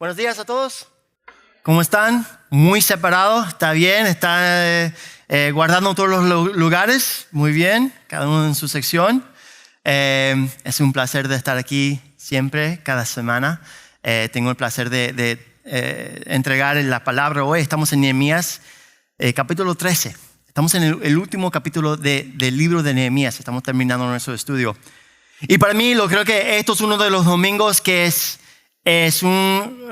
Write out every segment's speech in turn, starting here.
Buenos días a todos. ¿Cómo están? Muy separados, ¿está bien? ¿Están guardando todos los lugares? Muy bien, cada uno en su sección. Es un placer de estar aquí siempre, cada semana. Tengo el placer de entregar la palabra hoy. Estamos en Nehemías, capítulo 13. Estamos en el último capítulo del libro de Nehemías. Estamos terminando nuestro estudio. Y para mí, creo que esto es uno de los domingos que es un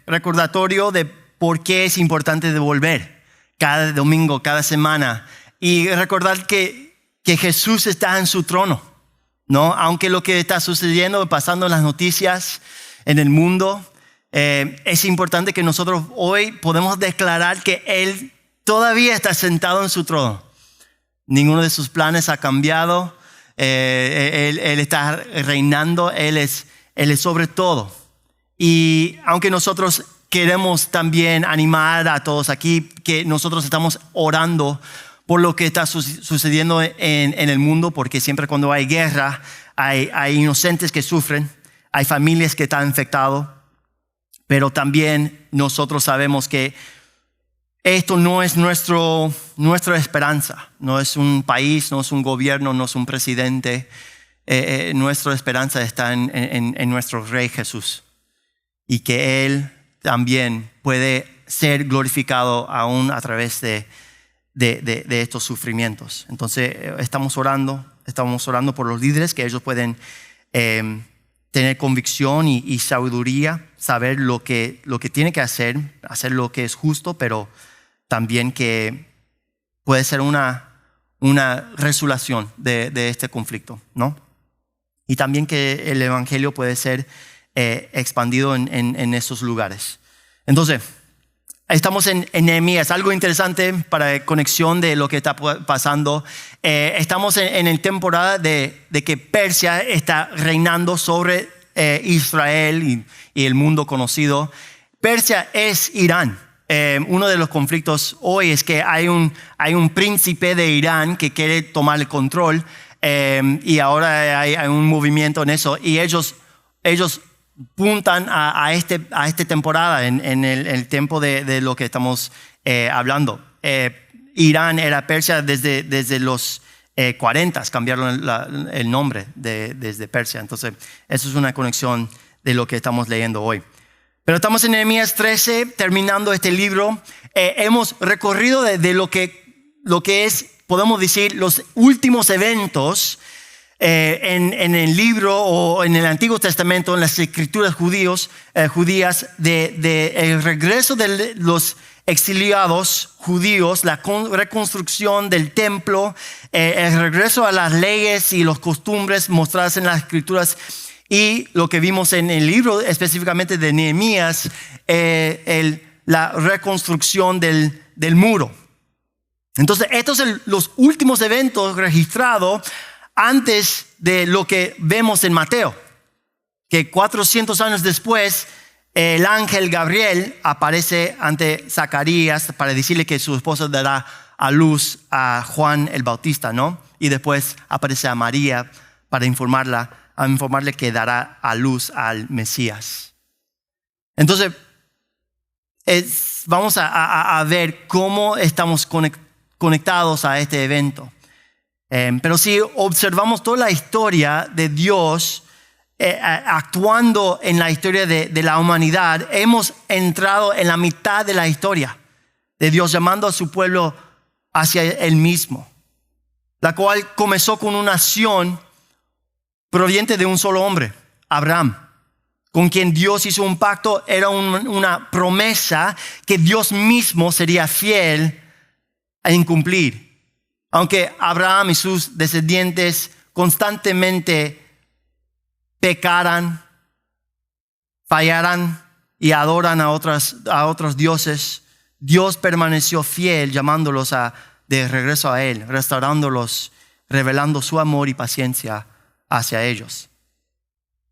recordatorio de por qué es importante devolver cada domingo, cada semana. Y recordar que Jesús está en su trono, ¿no? Aunque lo que está sucediendo, pasando en las noticias, en el mundo, es importante que nosotros hoy podemos declarar que Él todavía está sentado en su trono. Ninguno de sus planes ha cambiado. Él está reinando. Él es sobre todo. Y aunque nosotros queremos también animar a todos aquí, que nosotros estamos orando por lo que está sucediendo en el mundo, porque siempre cuando hay guerra, hay inocentes que sufren, hay familias que están infectadas, pero también nosotros sabemos que esto no es nuestra esperanza, no es un país, no es un gobierno, no es un presidente. Nuestra esperanza está en nuestro Rey Jesús. Y que Él también puede ser glorificado aún a través de estos sufrimientos. Entonces estamos orando por los líderes, que ellos pueden tener convicción y sabiduría, saber lo que tiene que hacer lo que es justo, pero también que puede ser una resolución de este conflicto, ¿no? Y también que el evangelio puede ser expandido en esos lugares. Entonces, estamos en Nehemías. Algo interesante para conexión de lo que está pasando. Estamos en la temporada de que Persia está reinando sobre Israel y el mundo conocido. Persia es Irán. Uno de los conflictos hoy es que hay un príncipe de Irán que quiere tomar el control y ahora hay un movimiento en eso. Y ellos apuntan a esta temporada en el tiempo de lo que estamos hablando. Irán era Persia desde los 40, cambiaron el nombre desde Persia. Entonces, eso es una conexión de lo que estamos leyendo hoy. Pero estamos en Nehemías 13, terminando este libro. Hemos recorrido de lo que es, podemos decir, los últimos eventos en el libro o en el Antiguo Testamento, en las escrituras judías, de el regreso de los exiliados judíos, la reconstrucción del templo, el regreso a las leyes y las costumbres mostradas en las escrituras, y lo que vimos en el libro específicamente de Nehemías, la reconstrucción del muro. Entonces, estos son los últimos eventos registrados antes de lo que vemos en Mateo, que 400 años después el ángel Gabriel aparece ante Zacarías para decirle que su esposa dará a luz a Juan el Bautista, ¿no? Y después aparece a María para informarle que dará a luz al Mesías. Entonces, vamos a ver cómo estamos conectados a este evento. Pero si observamos toda la historia de Dios actuando en la historia de la humanidad, hemos entrado en la mitad de la historia de Dios llamando a su pueblo hacia Él mismo, la cual comenzó con una nación proveniente de un solo hombre, Abraham, con quien Dios hizo un pacto. Era una promesa que Dios mismo sería fiel a incumplir. Aunque Abraham y sus descendientes constantemente pecaran, fallaran y adoran a otros dioses, Dios permaneció fiel, llamándolos de regreso a Él, restaurándolos, revelando su amor y paciencia hacia ellos.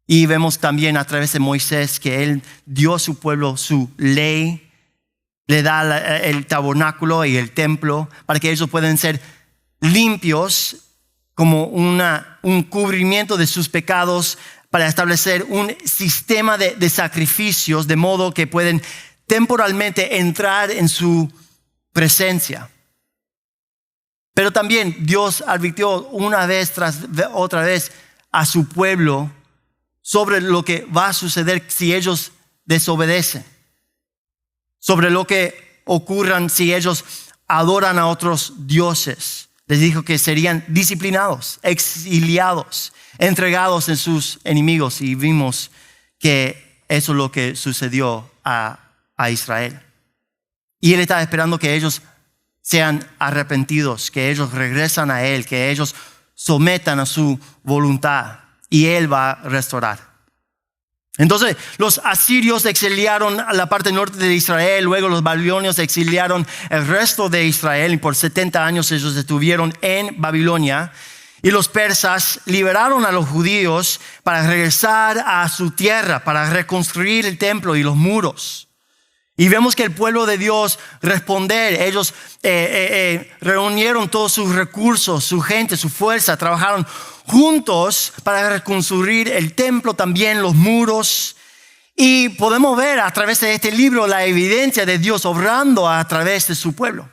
Y vemos también a través de Moisés que Él dio a su pueblo su ley, le da el tabernáculo y el templo para que ellos puedan ser limpios como un cubrimiento de sus pecados, para establecer un sistema de sacrificios de modo que pueden temporalmente entrar en su presencia. Pero también Dios advirtió una vez tras otra vez a su pueblo sobre lo que va a suceder si ellos desobedecen, sobre lo que ocurran si ellos adoran a otros dioses. Les dijo que serían disciplinados, exiliados, entregados en sus enemigos, y vimos que eso es lo que sucedió a Israel. Y Él está esperando que ellos sean arrepentidos, que ellos regresan a Él, que ellos sometan a su voluntad, y Él va a restaurar. Entonces los asirios exiliaron a la parte norte de Israel, luego los babilonios exiliaron el resto de Israel, y por 70 años ellos estuvieron en Babilonia. Y los persas liberaron a los judíos para regresar a su tierra, para reconstruir el templo y los muros. Y vemos que el pueblo de Dios responder. Ellos reunieron todos sus recursos, su gente, su fuerza, trabajaron juntos para reconstruir el templo, también los muros. Y podemos ver a través de este libro la evidencia de Dios obrando a través de su pueblo.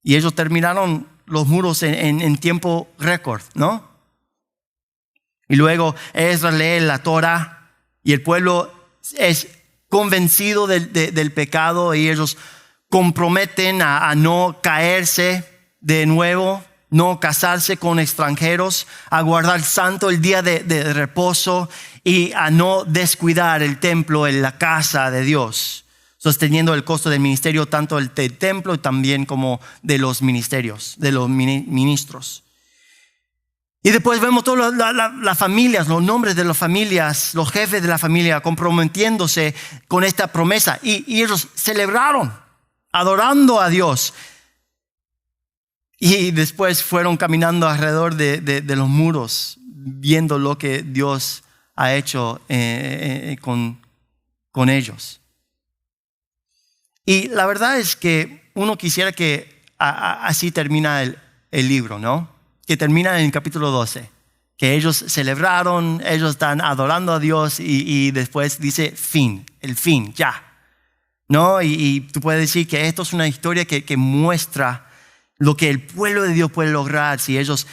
Y ellos terminaron los muros en tiempo récord, ¿no? Y luego Esdras lee la Torah y el pueblo es convencido del pecado, y ellos comprometen a no caerse de nuevo, no casarse con extranjeros, a guardar santo el día de reposo y a no descuidar el templo, en la casa de Dios, sosteniendo el costo del ministerio, tanto del templo también como de los ministerios, de los ministros. Y después vemos todas las familias, los nombres de las familias, los jefes de la familia comprometiéndose con esta promesa. Y ellos celebraron, adorando a Dios. Y después fueron caminando alrededor de los muros, viendo lo que Dios ha hecho con ellos. Y la verdad es que uno quisiera que así termina el libro, ¿no? Que termina en el capítulo 12, que ellos celebraron, ellos están adorando a Dios, y después dice fin, el fin, ya, ¿no? Y tú puedes decir que esto es una historia que muestra lo que el pueblo de Dios puede lograr si ellos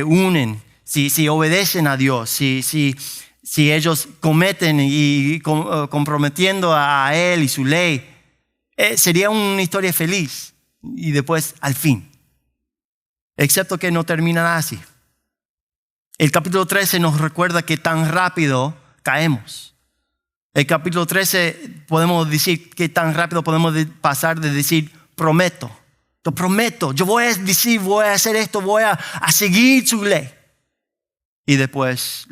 unen, si obedecen a Dios, si ellos cometen y comprometiendo a Él y su ley, sería una historia feliz, y después al fin. Excepto que no termina así. El capítulo 13 nos recuerda que tan rápido caemos. El capítulo 13 podemos decir que tan rápido podemos pasar de decir prometo. Lo prometo, yo voy a decir, voy a hacer esto, voy a seguir su ley. Y después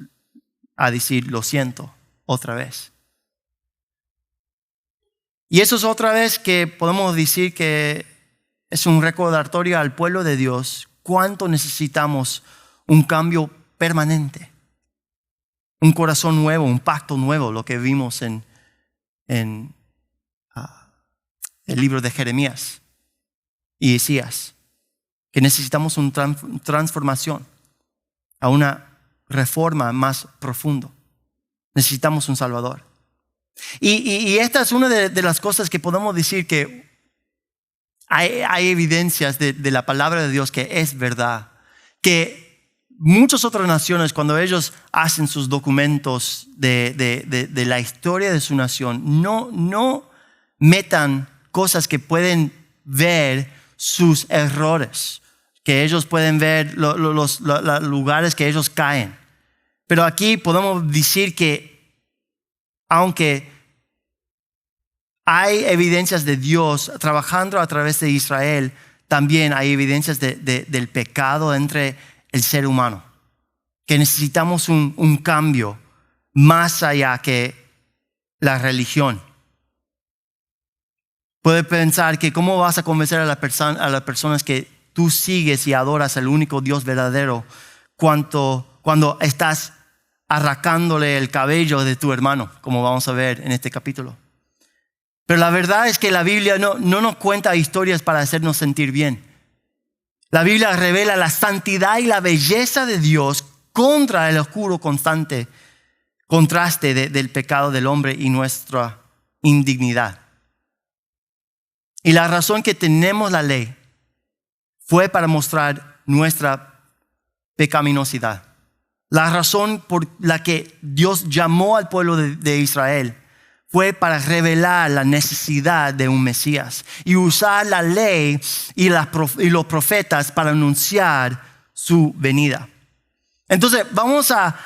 a decir lo siento otra vez. Y eso es otra vez que podemos decir que es un recordatorio al pueblo de Dios cuánto necesitamos un cambio permanente, un corazón nuevo, un pacto nuevo, lo que vimos en el libro de Jeremías y Isaías, que necesitamos una transformación a una reforma más profunda. Necesitamos un Salvador. Y esta es una de las cosas que podemos decir que hay evidencias de la palabra de Dios que es verdad, que muchas otras naciones, cuando ellos hacen sus documentos de la historia de su nación, no metan cosas que pueden ver sus errores, que ellos pueden ver los lugares que ellos caen. Pero aquí podemos decir que aunque hay evidencias de Dios trabajando a través de Israel, también hay evidencias del pecado entre el ser humano, que necesitamos un cambio más allá que la religión. Puedes pensar que cómo vas a convencer a las personas que tú sigues y adoras al único Dios verdadero cuando estás arrancándole el cabello de tu hermano, como vamos a ver en este capítulo. Pero la verdad es que la Biblia no nos cuenta historias para hacernos sentir bien. La Biblia revela la santidad y la belleza de Dios contra el oscuro constante contraste del pecado del hombre y nuestra indignidad. Y la razón que tenemos la ley fue para mostrar nuestra pecaminosidad. La razón por la que Dios llamó al pueblo de Israel fue para revelar la necesidad de un Mesías y usar la ley y los profetas para anunciar su venida. Entonces vamos a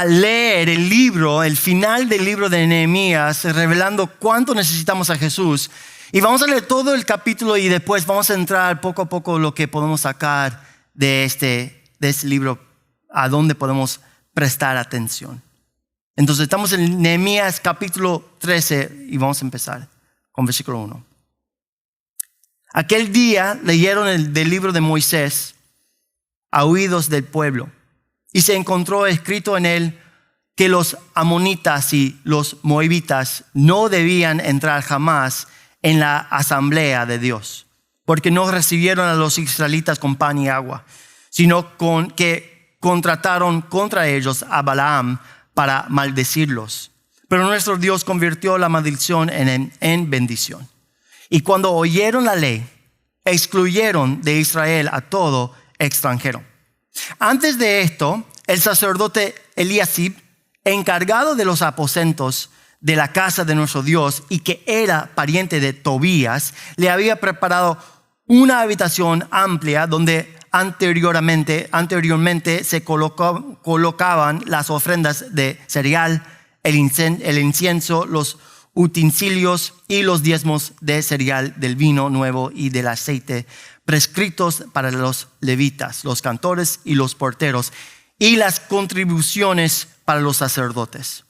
leer el final del libro de Nehemías, revelando cuánto necesitamos a Jesús. Y vamos a leer todo el capítulo y después vamos a entrar poco a poco lo que podemos sacar de este libro, a dónde podemos prestar atención. Entonces estamos en Nehemías capítulo 13 y vamos a empezar con versículo 1. Aquel día leyeron del libro de Moisés a oídos del pueblo y se encontró escrito en él que los amonitas y los moabitas no debían entrar jamás en la asamblea de Dios, porque no recibieron a los israelitas con pan y agua, sino que contrataron contra ellos a Balaam para maldecirlos. Pero nuestro Dios convirtió la maldición en bendición. Y cuando oyeron la ley, excluyeron de Israel a todo extranjero. Antes de esto, el sacerdote Eliasib, encargado de los aposentos de la casa de nuestro Dios y que era pariente de Tobías, le había preparado una habitación amplia donde anteriormente se colocaban las ofrendas de cereal, el incienso, los utensilios y los diezmos de cereal, del vino nuevo y del aceite, prescritos para los levitas, los cantores y los porteros, y las contribuciones para los sacerdotes.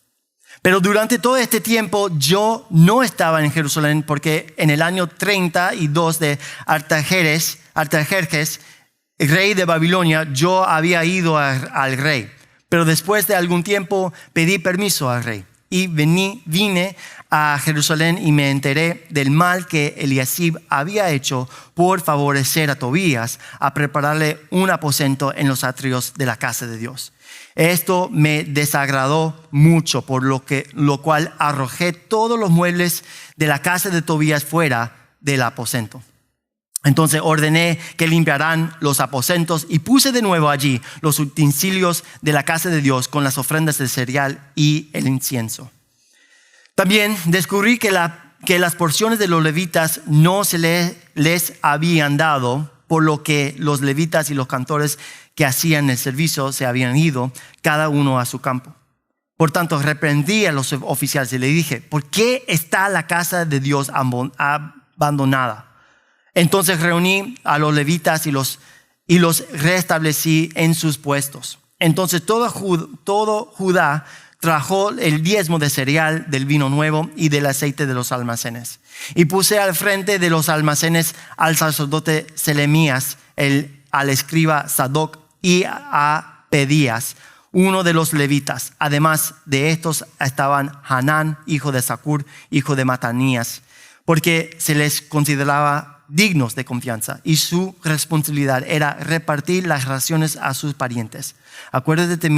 Pero durante todo este tiempo yo no estaba en Jerusalén, porque en el año 32 de Artajerjes, rey de Babilonia, yo había ido al rey. Pero después de algún tiempo pedí permiso al rey y vine a Jerusalén y me enteré del mal que Eliasib había hecho por favorecer a Tobías a prepararle un aposento en los atrios de la casa de Dios. Esto me desagradó mucho, por lo cual arrojé todos los muebles de la casa de Tobías fuera del aposento. Entonces ordené que limpiaran los aposentos y puse de nuevo allí los utensilios de la casa de Dios con las ofrendas de cereal y el incienso. También descubrí que las porciones de los levitas no se les habían dado, por lo que los levitas y los cantores que hacían el servicio se habían ido, cada uno a su campo. Por tanto, reprendí a los oficiales y le dije: ¿por qué está la casa de Dios abandonada? Entonces reuní a los levitas y los restablecí en sus puestos. Entonces todo Judá trajo el diezmo de cereal, del vino nuevo y del aceite de los almacenes. Y puse al frente de los almacenes al sacerdote Selemías, al escriba Sadoc y a Pedías, uno de los levitas. Además de estos estaban Hanán, hijo de Zacur, hijo de Matanías, porque se les consideraba dignos de confianza y su responsabilidad era repartir las raciones a sus parientes. Acuérdate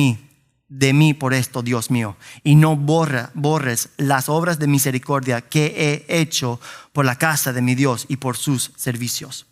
de mí por esto, Dios mío, y no borres las obras de misericordia que he hecho por la casa de mi Dios y por sus servicios.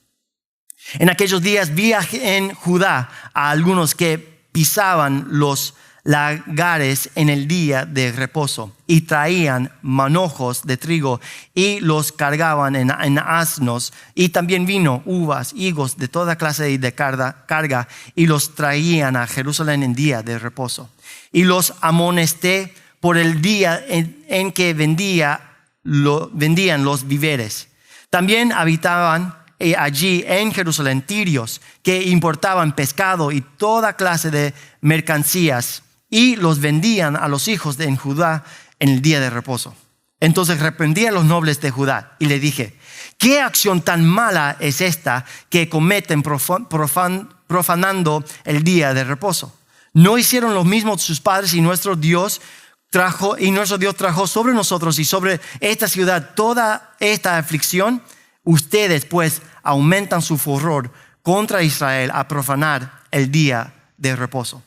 En aquellos días vi en Judá a algunos que pisaban los lagares en el día de reposo y traían manojos de trigo y los cargaban en asnos, y también vino, uvas, higos de toda clase de carga, y los traían a Jerusalén en día de reposo. Y los amonesté por el día en que vendían los víveres. También habitaban allí en Jerusalén tirios que importaban pescado y toda clase de mercancías, y los vendían a los hijos en Judá en el día de reposo. Entonces reprendí a los nobles de Judá y le dije: ¿qué acción tan mala es esta que cometen profanando el día de reposo? ¿No hicieron lo mismo sus padres, y nuestro Dios trajo sobre nosotros y sobre esta ciudad toda esta aflicción? Ustedes pues aumentan su furor contra Israel a profanar el día de reposo.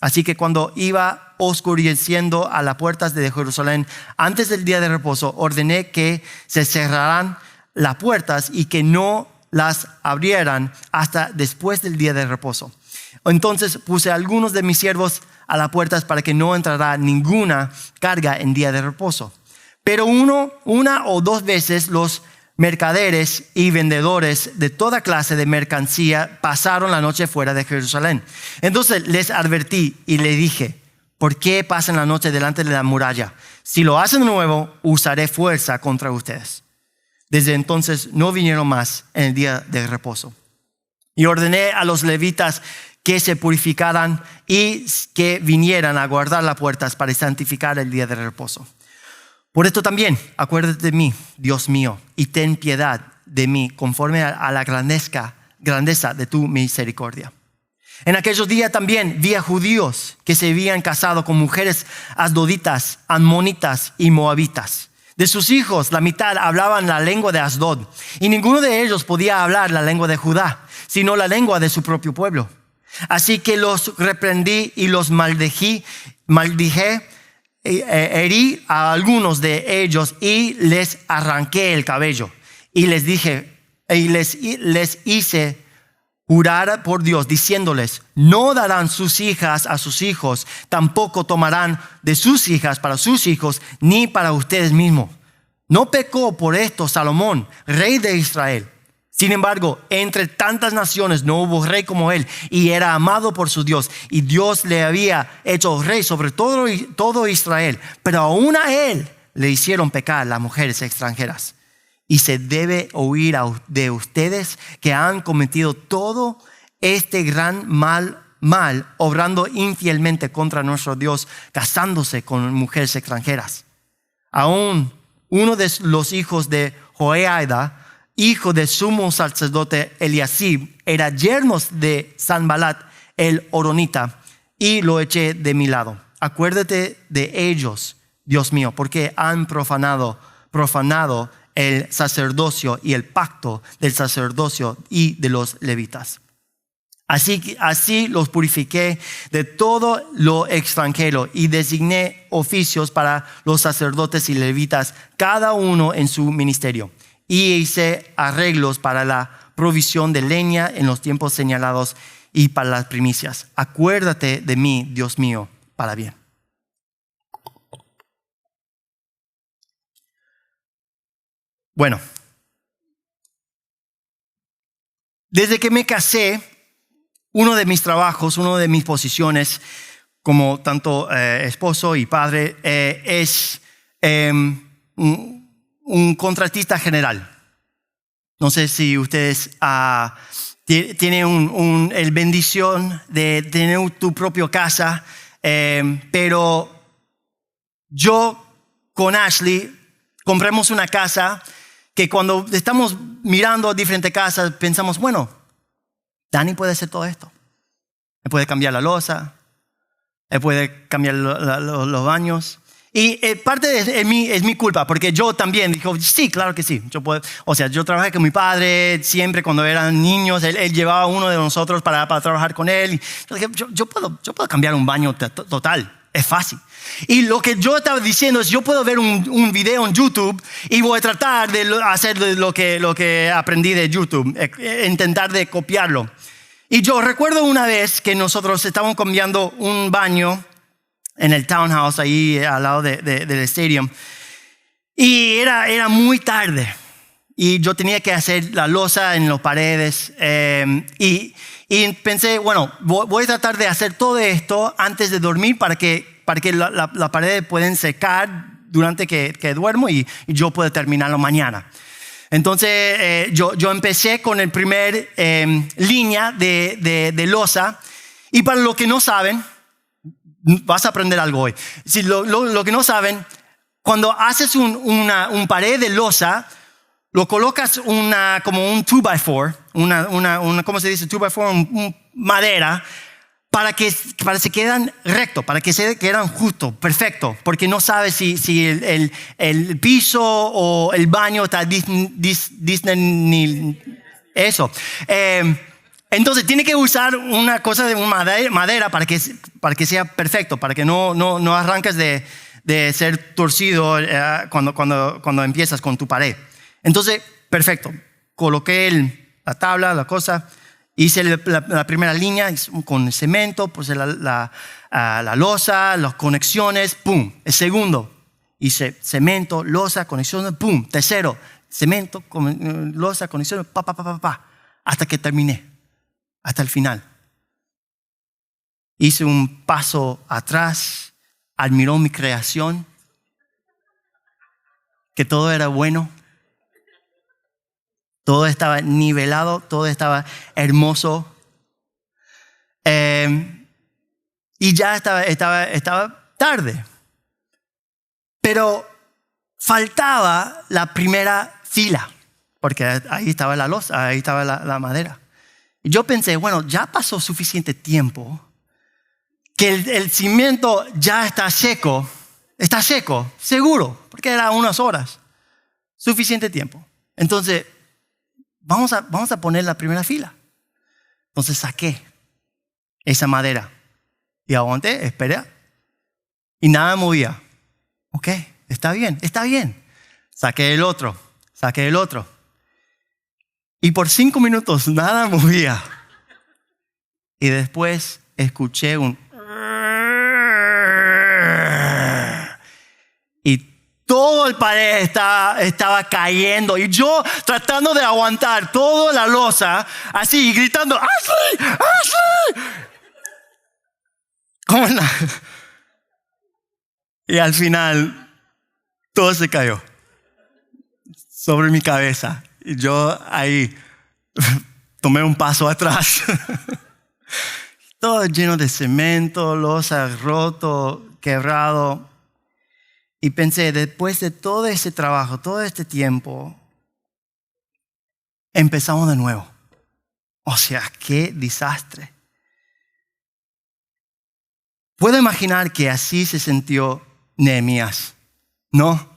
Así que cuando iba oscureciendo a las puertas de Jerusalén antes del día de reposo, ordené que se cerraran las puertas y que no las abrieran hasta después del día de reposo. Entonces puse a algunos de mis siervos a las puertas para que no entrara ninguna carga en día de reposo. Pero una o dos veces los mercaderes y vendedores de toda clase de mercancía pasaron la noche fuera de Jerusalén. Entonces les advertí y le dije: ¿por qué pasan la noche delante de la muralla? Si lo hacen de nuevo, usaré fuerza contra ustedes. Desde entonces no vinieron más en el día de reposo. Y ordené a los levitas que se purificaran y que vinieran a guardar las puertas para santificar el día de reposo. Por esto también, acuérdate de mí, Dios mío, y ten piedad de mí conforme a la grandeza de tu misericordia. En aquellos días también vi a judíos que se habían casado con mujeres asdoditas, amonitas y moabitas. De sus hijos, la mitad hablaban la lengua de Asdod, y ninguno de ellos podía hablar la lengua de Judá, sino la lengua de su propio pueblo. Así que los reprendí y los maldije, herí a algunos de ellos y les arranqué el cabello. Y les dije, y les hice jurar por Dios, diciéndoles: no darán sus hijas a sus hijos, tampoco tomarán de sus hijas para sus hijos, ni para ustedes mismos. No pecó por esto Salomón, rey de Israel. Sin embargo, entre tantas naciones no hubo rey como él, y era amado por su Dios, y Dios le había hecho rey sobre todo Israel. Pero aún a él le hicieron pecar las mujeres extranjeras. Y se debe oír de ustedes que han cometido todo este gran mal, obrando infielmente contra nuestro Dios, casándose con mujeres extranjeras. Aún uno de los hijos de Joiada, hijo del sumo sacerdote Eliasib, era yerno de Sanbalat el horonita, y lo eché de mi lado. Acuérdate de ellos, Dios mío, porque han profanado el sacerdocio y el pacto del sacerdocio y de los levitas. Así los purifiqué de todo lo extranjero y designé oficios para los sacerdotes y levitas, cada uno en su ministerio. Y hice arreglos para la provisión de leña en los tiempos señalados y para las primicias. Acuérdate de mí, Dios mío, para bien. Bueno, desde que me casé, uno de mis trabajos, una de mis posiciones como tanto esposo y padre es un contratista general. No sé si ustedes tienen el bendición de tener tu propia casa, pero yo con Ashley compramos una casa que cuando estamos mirando diferentes casas pensamos, bueno, Dani puede hacer todo esto. Él puede cambiar la loza, él puede cambiar los baños. Y parte es mi culpa, porque yo también dijo, sí, claro que sí. Yo trabajé con mi padre siempre cuando eran niños. Él llevaba a uno de nosotros para trabajar con él. Y yo puedo cambiar un baño total, es fácil. Y lo que yo estaba diciendo es, yo puedo ver un video en YouTube y voy a tratar de hacer lo que aprendí de YouTube, intentar de copiarlo. Y yo recuerdo una vez que nosotros estábamos cambiando un baño en el townhouse ahí al lado del stadium, y era muy tarde y yo tenía que hacer la loza en las paredes, y pensé, bueno, voy a tratar de hacer todo esto antes de dormir para que las paredes pueden secar durante que duermo y yo puedo terminarlo mañana. Entonces yo empecé con el primer línea de loza, y para los que no saben, vas a aprender algo hoy. Si lo que no saben, cuando haces un pared de loza, lo colocas como un 2x4, ¿cómo se dice? 2x4, madera, para que se quedan recto, para que se quedan justo, perfecto, porque no sabes si el piso o el baño está eso. Entonces tiene que usar una cosa de madera para que sea perfecto, para que no arranques de ser torcido cuando empiezas con tu pared. Entonces, perfecto. Coloqué la tabla, la cosa, hice la primera línea con cemento, puse la losa, las conexiones, pum. El segundo, hice cemento, losa, conexiones, pum. Tercero, cemento, losa, conexiones, hasta que terminé. Hasta el final. Hice un paso atrás, admiró mi creación, que todo era bueno, todo estaba nivelado, todo estaba hermoso. Y ya estaba tarde. Pero faltaba la primera fila, porque ahí estaba la losa, ahí estaba la madera. Y yo pensé, bueno, ya pasó suficiente tiempo que el cimiento ya está seco, seguro, porque era unas horas, suficiente tiempo. Entonces, vamos a poner la primera fila. Entonces saqué esa madera y aguanté, esperé y nada movía. Ok, está bien. Saqué el otro. Y por 5 minutos nada movía. Y después escuché un... Y todo el pared estaba cayendo. Y yo tratando de aguantar toda la losa, así, gritando, ¡Ashley! Y al final, todo se cayó sobre mi cabeza. Y yo ahí tomé un paso atrás. Todo lleno de cemento, losa, roto, quebrado. Y pensé, después de todo ese trabajo, todo este tiempo, empezamos de nuevo. O sea, qué desastre. Puedo imaginar que así se sintió Nehemías, ¿no?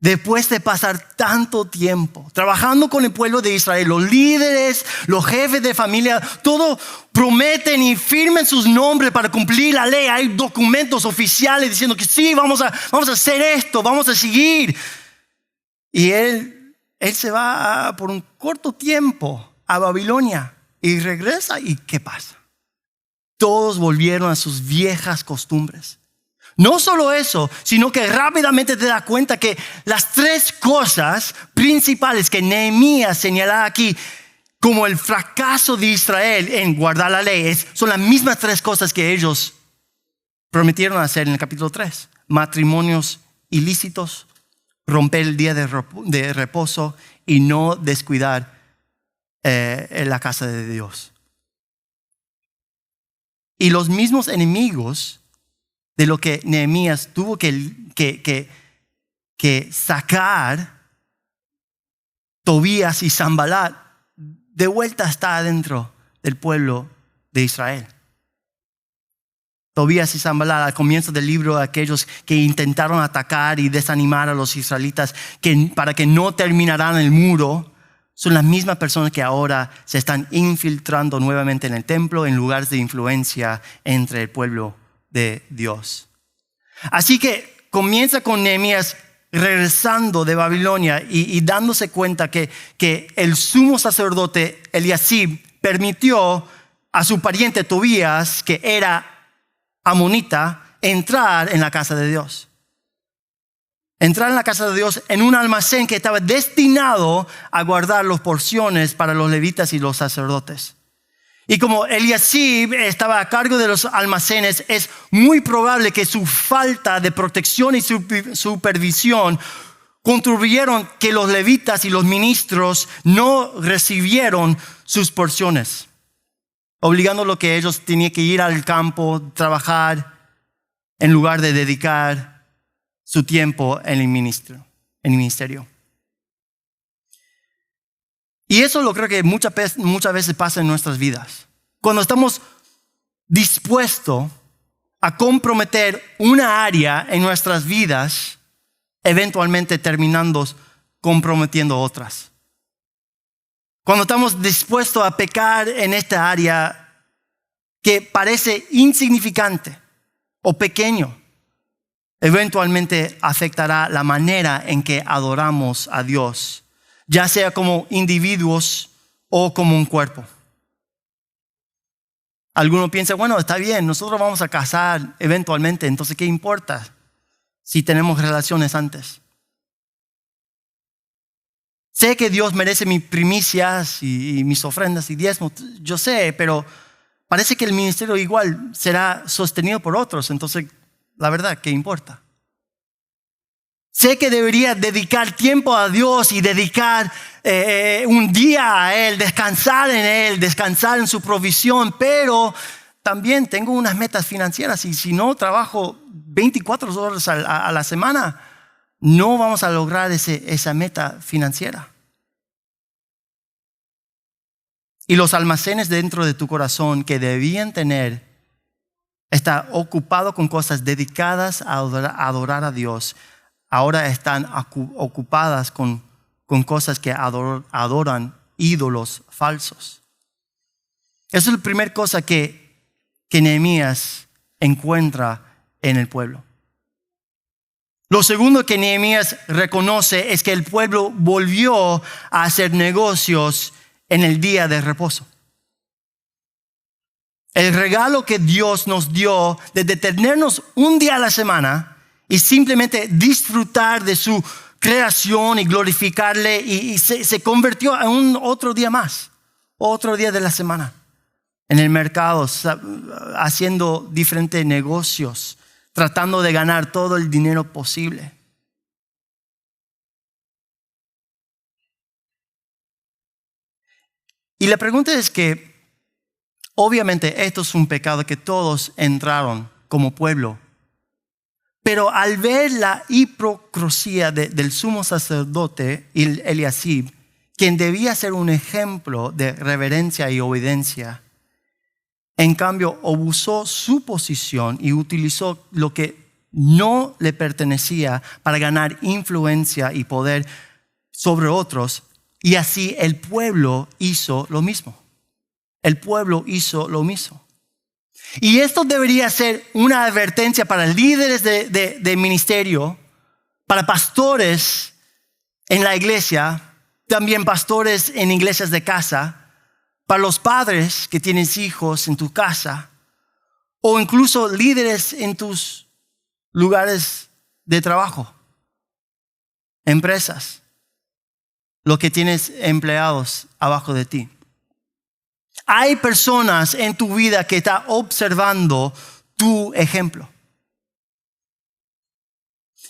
Después de pasar tanto tiempo trabajando con el pueblo de Israel, los líderes, los jefes de familia, todos prometen y firmen sus nombres para cumplir la ley. Hay documentos oficiales diciendo que sí, vamos a hacer esto, vamos a seguir. Y él se va por un corto tiempo a Babilonia y regresa. ¿Y qué pasa? Todos volvieron a sus viejas costumbres. No solo eso, sino que rápidamente te das cuenta que las 3 cosas principales que Nehemías señala aquí como el fracaso de Israel en guardar la ley son las mismas 3 cosas que ellos prometieron hacer en el capítulo 3. Matrimonios ilícitos, romper el día de reposo y no descuidar en la casa de Dios. Y los mismos enemigos de lo que Nehemías tuvo que sacar, Tobías y Sanballat, de vuelta está adentro del pueblo de Israel. Tobías y Sanballat, al comienzo del libro, aquellos que intentaron atacar y desanimar a los israelitas para que no terminaran el muro, son las mismas personas que ahora se están infiltrando nuevamente en el templo en lugares de influencia entre el pueblo de Dios. Así que comienza con Nehemías regresando de Babilonia y dándose cuenta que el sumo sacerdote Eliasib permitió a su pariente Tobías, que era amonita, entrar en la casa de Dios. Entrar en la casa de Dios en un almacén que estaba destinado a guardar las porciones para los levitas y los sacerdotes. Y como Eliasib estaba a cargo de los almacenes, es muy probable que su falta de protección y supervisión contribuyeron que los levitas y los ministros no recibieron sus porciones, obligando a que ellos tenían que ir al campo, trabajar, en lugar de dedicar su tiempo en el ministerio. Y eso lo creo que muchas veces pasa en nuestras vidas. Cuando estamos dispuestos a comprometer una área en nuestras vidas, eventualmente terminando comprometiendo otras. Cuando estamos dispuestos a pecar en esta área que parece insignificante o pequeño, eventualmente afectará la manera en que adoramos a Dios, ya sea como individuos o como un cuerpo. Algunos piensan, bueno, está bien, nosotros vamos a casar eventualmente, entonces ¿qué importa si tenemos relaciones antes? Sé que Dios merece mis primicias y mis ofrendas y diezmos, yo sé, pero parece que el ministerio igual será sostenido por otros, entonces la verdad, ¿qué importa? Sé que debería dedicar tiempo a Dios y dedicar un día a Él, descansar en Él, descansar en su provisión, pero también tengo unas metas financieras y si no trabajo 24 horas a la semana, no vamos a lograr esa meta financiera. Y los almacenes dentro de tu corazón que debían tener, estar ocupado con cosas dedicadas a adorar a Dios, ahora están ocupadas con cosas que adoran ídolos falsos. Esa es la primera cosa que Nehemías encuentra en el pueblo. Lo segundo que Nehemías reconoce es que el pueblo volvió a hacer negocios en el día de reposo. El regalo que Dios nos dio de detenernos un día a la semana y simplemente disfrutar de su creación y glorificarle y se convirtió en un otro día más, otro día de la semana. En el mercado, haciendo diferentes negocios, tratando de ganar todo el dinero posible. Y la pregunta es que, obviamente, esto es un pecado que todos entraron como pueblo. Pero al ver la hipocresía del sumo sacerdote Eliasib, quien debía ser un ejemplo de reverencia y obediencia, en cambio abusó su posición y utilizó lo que no le pertenecía para ganar influencia y poder sobre otros. Y así el pueblo hizo lo mismo. El pueblo hizo lo mismo. Y esto debería ser una advertencia para líderes de ministerio, para pastores en la iglesia, también pastores en iglesias de casa, para los padres que tienen hijos en tu casa, o incluso líderes en tus lugares de trabajo, empresas, lo que tienes empleados abajo de ti. Hay personas en tu vida que están observando tu ejemplo.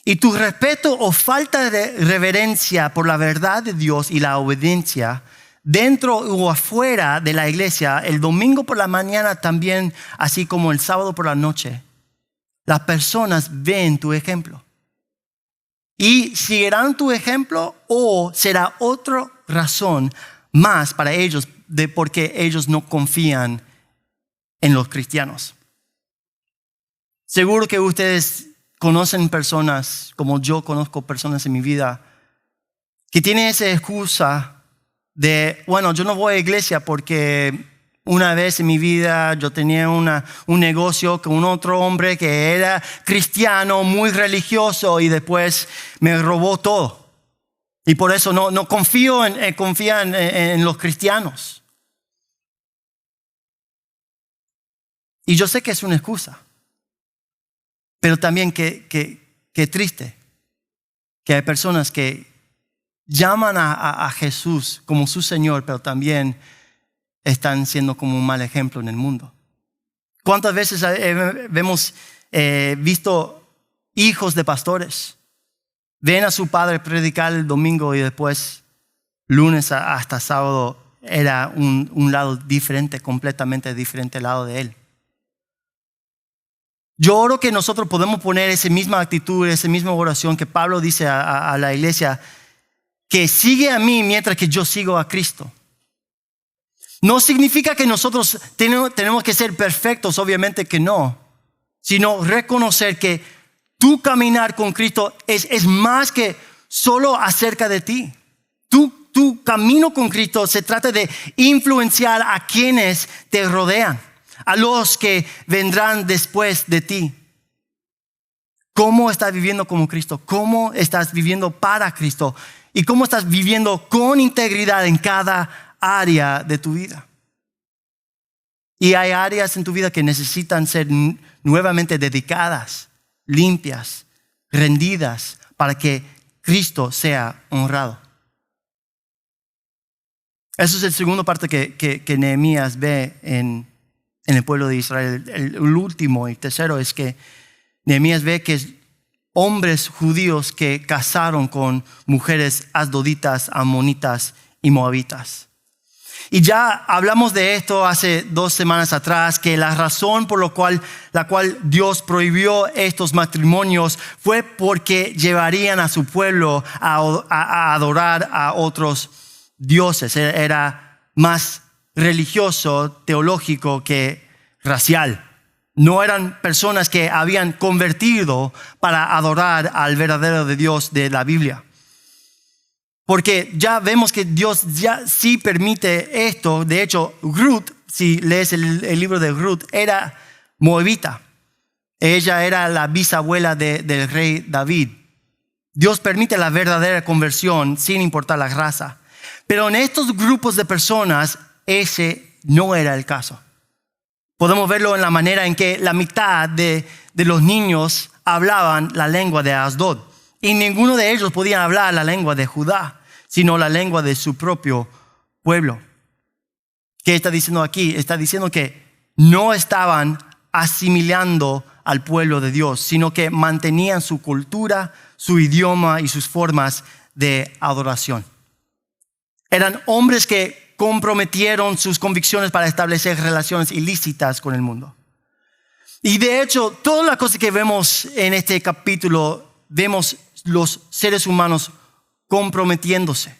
Y tu respeto o falta de reverencia por la verdad de Dios y la obediencia dentro o afuera de la iglesia, el domingo por la mañana también, así como el sábado por la noche, las personas ven tu ejemplo. Y seguirán tu ejemplo o será otra razón más para ellos de por qué ellos no confían en los cristianos. Seguro que ustedes conocen personas, como yo conozco personas en mi vida, que tienen esa excusa de, bueno, yo no voy a iglesia porque una vez en mi vida yo tenía un negocio con un otro hombre que era cristiano, muy religioso y después me robó todo. Y por eso no confío en los cristianos. Y yo sé que es una excusa, pero también que triste que hay personas que llaman a Jesús como su Señor, pero también están siendo como un mal ejemplo en el mundo. ¿Cuántas veces hemos visto hijos de pastores? Ven a su padre predicar el domingo y después, lunes hasta sábado, era un lado diferente, completamente diferente lado de él. Yo oro que nosotros podemos poner esa misma actitud, esa misma oración que Pablo dice a la iglesia, que sigue a mí mientras que yo sigo a Cristo. No significa que nosotros tenemos que ser perfectos, obviamente que no, sino reconocer que tu caminar con Cristo es más que solo acerca de ti. Tu tu camino con Cristo se trata de influenciar a quienes te rodean, a los que vendrán después de ti. ¿Cómo estás viviendo como Cristo? ¿Cómo estás viviendo para Cristo? ¿Y cómo estás viviendo con integridad en cada área de tu vida? Y hay áreas en tu vida que necesitan ser nuevamente dedicadas, limpias, rendidas, para que Cristo sea honrado. Eso es el segundo parte que Nehemías ve en el pueblo de Israel. El último y tercero es que Nehemías ve que hombres judíos que casaron con mujeres asdoditas, amonitas y moabitas. Y ya hablamos de esto hace 2 semanas atrás, que la razón por la cual Dios prohibió estos matrimonios fue porque llevarían a su pueblo a adorar a otros dioses. Era más religioso, teológico que racial. No eran personas que habían convertido para adorar al verdadero Dios de la Biblia. Porque ya vemos que Dios ya sí permite esto. De hecho, Ruth, si lees el libro de Ruth, era moabita. Ella era la bisabuela del rey David. Dios permite la verdadera conversión sin importar la raza. Pero en estos grupos de personas, ese no era el caso. Podemos verlo en la manera en que la mitad de los niños hablaban la lengua de Asdod. Y ninguno de ellos podía hablar la lengua de Judá, sino la lengua de su propio pueblo. ¿Qué está diciendo aquí? Está diciendo que no estaban asimilando al pueblo de Dios, sino que mantenían su cultura, su idioma y sus formas de adoración. Eran hombres que comprometieron sus convicciones para establecer relaciones ilícitas con el mundo. Y de hecho, todas las cosas que vemos en este capítulo, vemos los seres humanos comprometiéndose,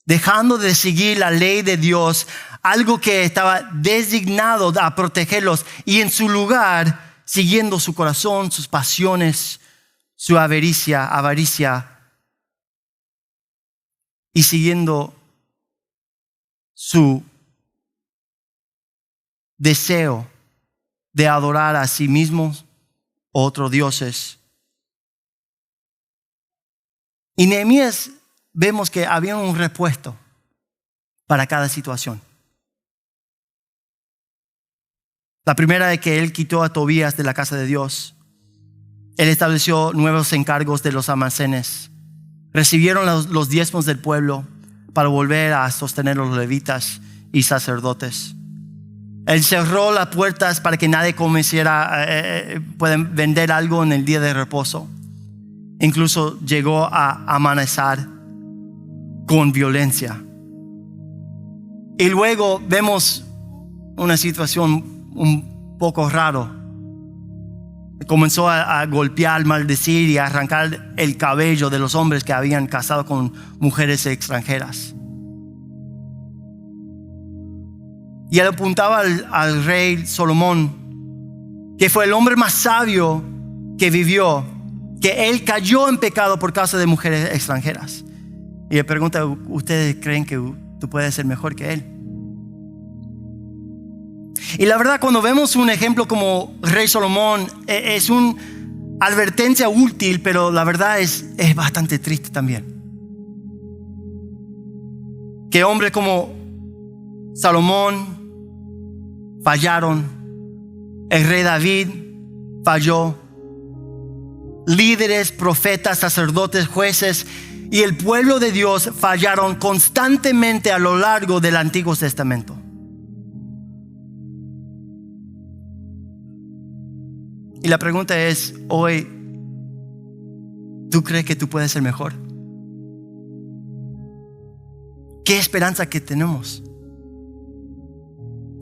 dejando de seguir la ley de Dios, algo que estaba designado a protegerlos, y en su lugar siguiendo su corazón, sus pasiones, su avaricia y siguiendo su deseo de adorar a sí mismos o otros dioses. Y Nehemías vemos que había un repuesto para cada situación. La primera es que él quitó a Tobías de la casa de Dios. Él estableció nuevos encargos de los almacenes. Recibieron los diezmos del pueblo para volver a sostener los levitas y sacerdotes. Él cerró las puertas para que nadie pueden vender algo en el día de reposo. Incluso llegó a amenazar con violencia. Y luego vemos una situación un poco rara. Comenzó a golpear, maldecir y a arrancar el cabello de los hombres que habían casado con mujeres extranjeras. Y él apuntaba al rey Salomón, que fue el hombre más sabio que vivió, que él cayó en pecado por causa de mujeres extranjeras. Y le pregunta: ¿ustedes creen que tú puedes ser mejor que él? Y la verdad, cuando vemos un ejemplo como rey Salomón, es una advertencia útil, pero la verdad es bastante triste también. Que hombres como Salomón fallaron, el rey David falló, líderes, profetas, sacerdotes, jueces y el pueblo de Dios fallaron constantemente a lo largo del Antiguo Testamento. Y la pregunta es, hoy, ¿tú crees que tú puedes ser mejor? ¿Qué esperanza que tenemos?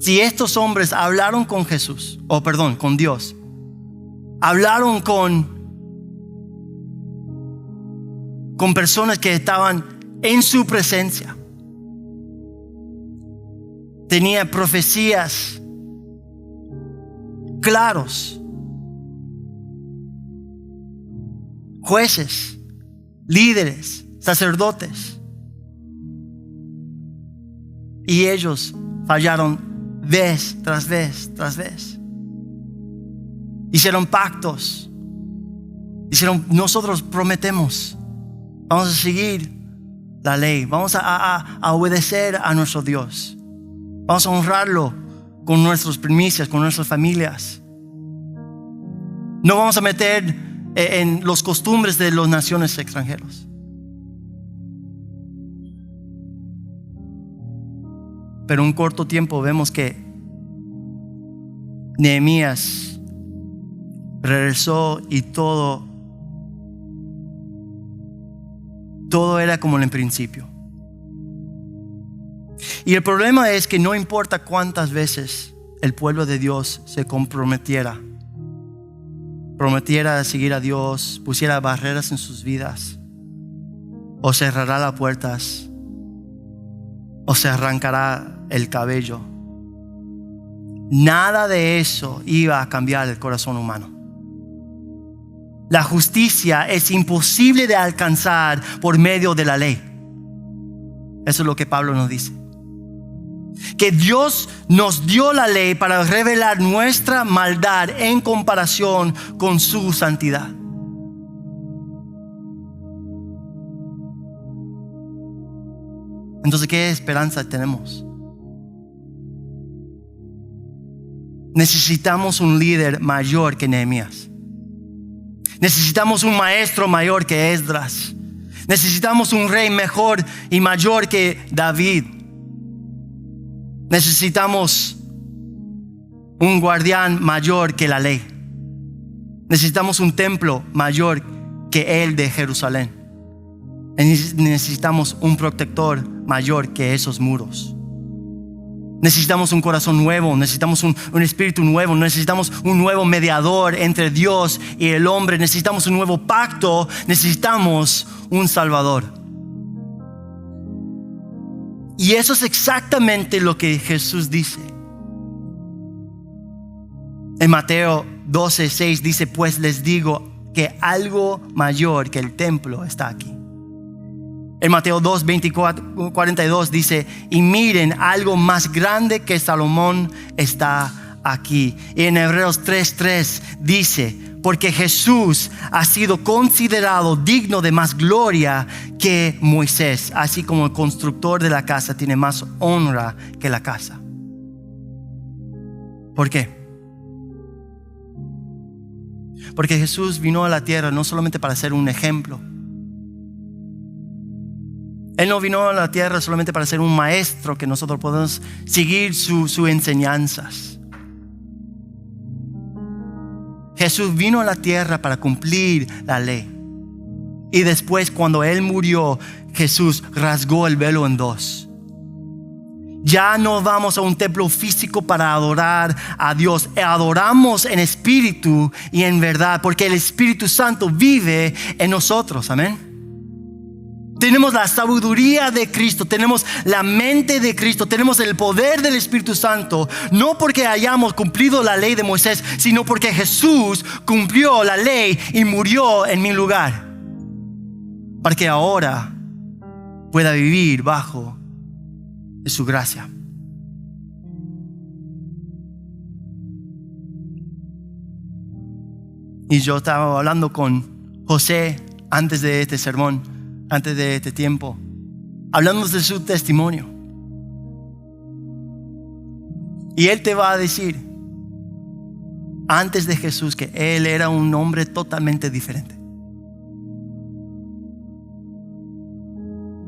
Si estos hombres hablaron con Jesús, con Dios, hablaron con personas que estaban en su presencia, tenía profecías claros, jueces, líderes, sacerdotes, Y ellos fallaron vez tras vez tras vez. Hicieron pactos. Dijeron, nosotros prometemos, vamos a seguir la ley, vamos a obedecer a nuestro Dios, vamos a honrarlo con nuestras primicias, con nuestras familias. No vamos a meter en los costumbres de las naciones extranjeras. Pero en un corto tiempo vemos que Nehemías regresó y todo era como en el principio. Y el problema es que no importa cuántas veces el pueblo de Dios se prometiera a seguir a Dios, pusiera barreras en sus vidas, o cerrará las puertas, o se arrancará el cabello, nada de eso iba a cambiar el corazón humano. La justicia es imposible de alcanzar por medio de la ley. Eso es lo que Pablo nos dice. Que Dios nos dio la ley para revelar nuestra maldad en comparación con su santidad. Entonces, ¿qué esperanza tenemos? Necesitamos un líder mayor que Nehemías. Necesitamos un maestro mayor que Esdras. Necesitamos un rey mejor y mayor que David. Necesitamos un guardián mayor que la ley. Necesitamos un templo mayor que el de Jerusalén. Necesitamos un protector mayor que esos muros. Necesitamos un corazón nuevo, necesitamos un espíritu nuevo, necesitamos un nuevo mediador entre Dios y el hombre, necesitamos un nuevo pacto, necesitamos un Salvador. Y eso es exactamente lo que Jesús dice. En Mateo 12:6 dice, pues les digo que algo mayor que el templo está aquí. En Mateo 2:42 dice, y miren, algo más grande que Salomón está aquí. Y en Hebreos 3:3 dice, porque Jesús ha sido considerado digno de más gloria que Moisés, así como el constructor de la casa tiene más honra que la casa. ¿Por qué? Porque Jesús vino a la tierra no solamente para ser un ejemplo. Él no vino a la tierra solamente para ser un maestro que nosotros podemos seguir sus enseñanzas. Jesús vino a la tierra para cumplir la ley. Y después, cuando Él murió, Jesús rasgó el velo en dos. Ya no vamos a un templo físico para adorar a Dios. Adoramos en espíritu y en verdad, porque el Espíritu Santo vive en nosotros. Amén. Tenemos la sabiduría de Cristo, tenemos la mente de Cristo, tenemos el poder del Espíritu Santo, no porque hayamos cumplido la ley de Moisés, sino porque Jesús cumplió la ley y murió en mi lugar, para que ahora pueda vivir bajo de su gracia. Y yo estaba hablando con José antes de este sermón, antes de este tiempo, hablando de su testimonio. Y él te va a decir, antes de Jesús, que él era un hombre totalmente diferente.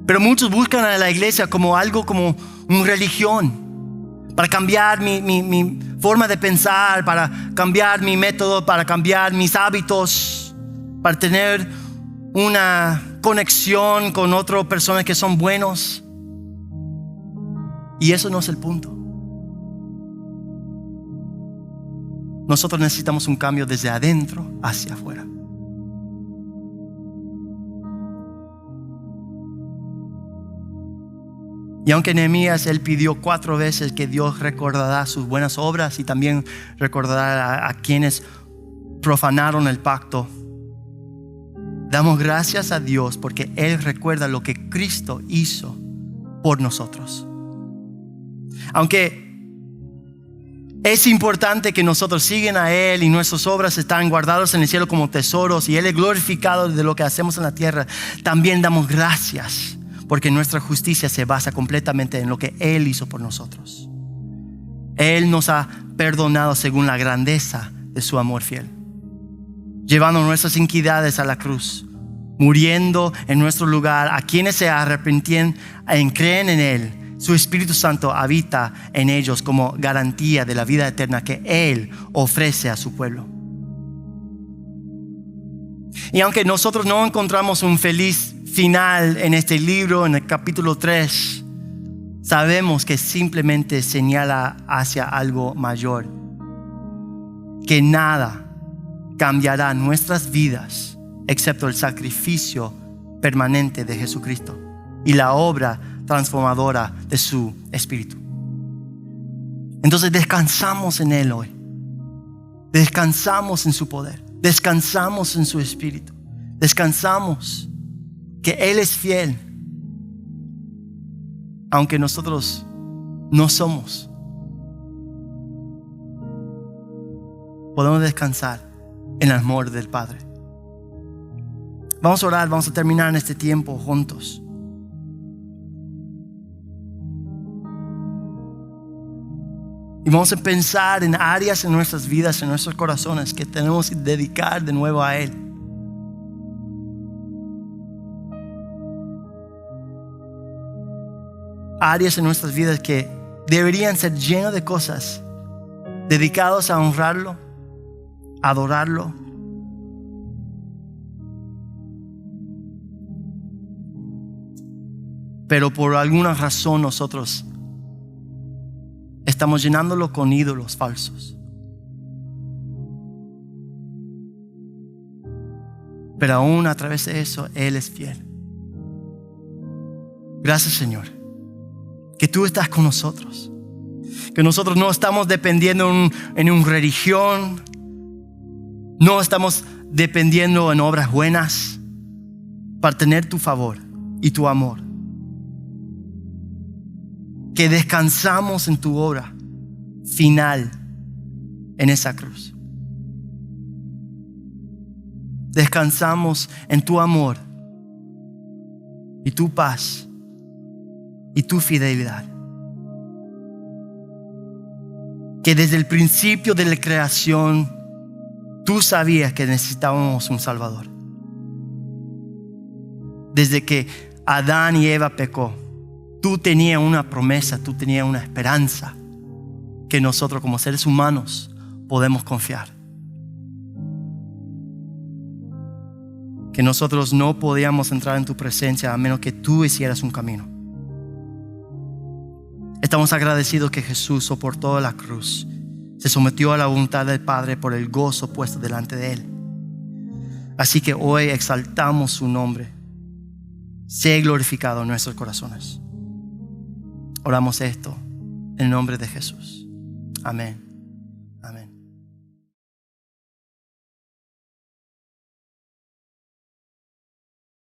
Pero muchos buscan a la iglesia como algo, como una religión, para cambiar mi forma de pensar, para cambiar mi método, para cambiar mis hábitos, para tener una conexión con otras personas que son buenos. Y eso no es el punto. Nosotros necesitamos un cambio desde adentro hacia afuera. Y aunque Nehemías, él pidió 4 veces que Dios recordará sus buenas obras y también recordará a quienes profanaron el pacto, damos gracias a Dios porque Él recuerda lo que Cristo hizo por nosotros. Aunque es importante que nosotros sigan a Él y nuestras obras están guardadas en el cielo como tesoros y Él es glorificado de lo que hacemos en la tierra, también damos gracias porque nuestra justicia se basa completamente en lo que Él hizo por nosotros. Él nos ha perdonado según la grandeza de su amor fiel, llevando nuestras iniquidades a la cruz, muriendo en nuestro lugar. A quienes se arrepentían y creen en Él, su Espíritu Santo habita en ellos como garantía de la vida eterna que Él ofrece a su pueblo. Y aunque nosotros no encontramos un feliz final en este libro, en el capítulo 3, sabemos que simplemente señala hacia algo mayor, que nada cambiará nuestras vidas excepto el sacrificio permanente de Jesucristo y la obra transformadora de su Espíritu. Entonces descansamos en Él hoy. Descansamos en su poder. Descansamos en su Espíritu. Descansamos que Él es fiel, aunque nosotros no somos. Podemos descansar en el amor del Padre. Vamos a orar, vamos a terminar en este tiempo juntos. Y vamos a pensar en áreas en nuestras vidas, en nuestros corazones que tenemos que dedicar de nuevo a Él. Áreas en nuestras vidas que deberían ser llenas de cosas dedicados a honrarlo, adorarlo. Pero por alguna razón nosotros estamos llenándolo con ídolos falsos. Pero aún a través de eso, Él es fiel. Gracias, Señor, que tú estás con nosotros. Que nosotros no estamos dependiendo en una religión. No estamos dependiendo en obras buenas para tener tu favor y tu amor. Que descansamos en tu obra final en esa cruz. Descansamos en tu amor y tu paz y tu fidelidad. Que desde el principio de la creación tú sabías que necesitábamos un Salvador. Desde que Adán y Eva pecó, tú tenías una promesa, tú tenías una esperanza que nosotros como seres humanos podemos confiar. Que nosotros no podíamos entrar en tu presencia a menos que tú hicieras un camino. Estamos agradecidos que Jesús soportó la cruz, se sometió a la voluntad del Padre por el gozo puesto delante de Él. Así que hoy exaltamos su nombre. Sea glorificado en nuestros corazones. Oramos esto en el nombre de Jesús. Amén. Amén.